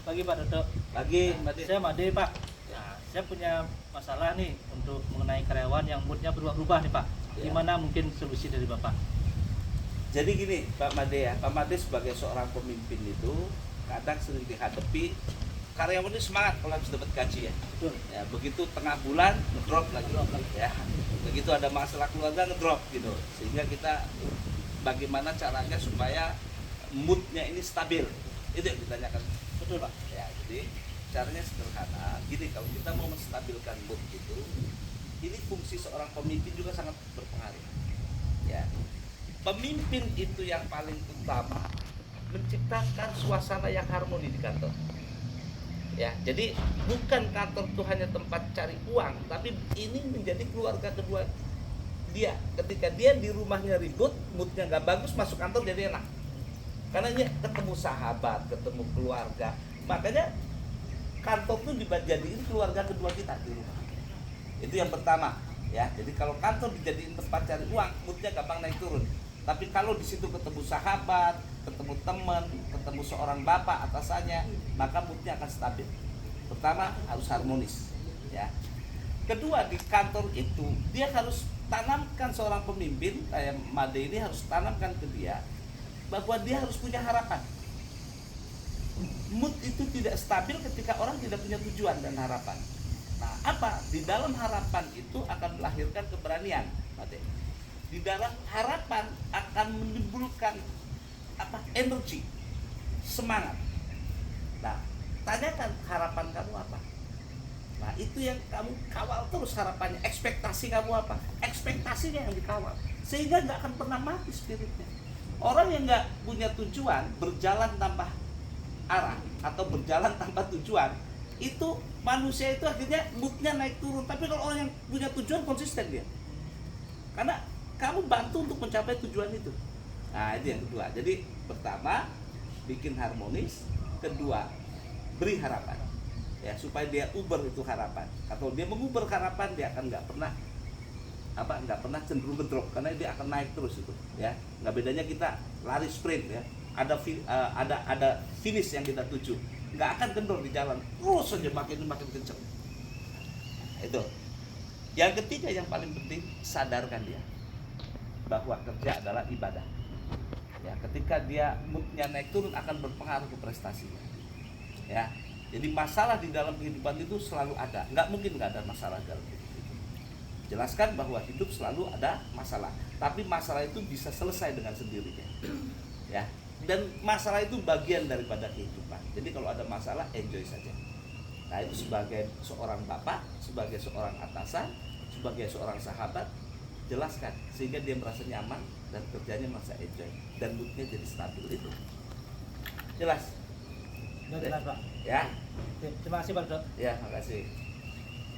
Pagi Pak Dodo. Pagi, Mbak De. Saya Made Pak. Nah, saya punya masalah nih untuk mengenai karyawan yang moodnya berubah-ubah nih Pak. Ya. Gimana mungkin solusi dari Bapak? Jadi gini, Pak Made ya. Pak Made sebagai seorang pemimpin itu kadang sering dihadapi karyawan ini semangat kalau habis dapat gaji ya. Betul. Ya, begitu tengah bulan ngedrop lagi ya. Begitu ada masalah keluarga ngedrop gitu. Sehingga kita bagaimana caranya supaya moodnya ini stabil. Itu yang ditanyakan. Betul Pak. Ya, jadi caranya sederhana. Gini, kalau kita mau menstabilkan mood itu, ini fungsi seorang pemimpin juga sangat berpengaruh. Ya. Pemimpin itu yang paling utama menciptakan suasana yang harmoni di kantor. Ya, jadi bukan kantor itu hanya tempat cari uang, tapi ini menjadi keluarga kedua dia. Ketika dia di rumahnya ribut, moodnya nggak bagus, masuk kantor jadi enak. Karena dia ketemu sahabat, ketemu keluarga. Makanya kantor itu dijadiin keluarga kedua kita di rumah. Itu yang pertama, ya. Jadi kalau kantor dijadiin tempat cari uang, moodnya gampang naik turun. Tapi kalau di situ ketemu sahabat, ketemu teman, ketemu seorang bapak atasannya, maka moodnya akan stabil. Pertama harus harmonis, ya. Kedua, di kantor itu dia harus tanamkan seorang pemimpin kayak Made ini harus tanamkan ke dia bahwa dia harus punya harapan. Mood itu tidak stabil ketika orang tidak punya tujuan dan harapan. Nah, apa? Di dalam harapan itu akan melahirkan keberanian, Made. Di dalam harapan akan menimbulkan energi, semangat. Nah, tanyakan harapan kamu apa? Nah, itu yang kamu kawal terus harapannya. Ekspektasi kamu apa? Ekspektasinya yang dikawal. Sehingga nggak akan pernah mati spiritnya. Orang yang nggak punya tujuan, berjalan tanpa arah atau berjalan tanpa tujuan, itu manusia itu akhirnya moodnya naik turun. Tapi kalau orang yang punya tujuan, konsisten dia. Karena kamu bantu untuk mencapai tujuan itu. Nah, itu yang kedua. Jadi pertama, bikin harmonis. Kedua, beri harapan. Ya, supaya dia uber itu harapan. Atau dia menguber harapan, dia akan nggak pernah cenderung ngedrop, karena dia akan naik terus itu, ya. Nggak bedanya kita lari sprint, ya. Ada finish yang kita tuju, nggak akan kendor di jalan, terus saja makin kenceng. Itu. Yang ketiga yang paling penting, sadarkan dia bahwa kerja adalah ibadah. Ya, ketika dia moodnya naik turun akan berpengaruh ke prestasinya. Ya. Jadi masalah di dalam kehidupan itu selalu ada, nggak mungkin nggak ada masalah dalam hidup. Jelaskan bahwa hidup selalu ada masalah, tapi masalah itu bisa selesai dengan sendirinya, ya. Dan masalah itu bagian daripada kehidupan. Jadi kalau ada masalah, enjoy saja. Nah, itu sebagai seorang bapak, sebagai seorang atasan, sebagai seorang sahabat, jelaskan sehingga dia merasa nyaman dan kerjanya merasa enjoy dan moodnya jadi stabil. Itu jelas. Jelas Pak. Ya. Terima kasih Pak Dodo. Ya, makasih.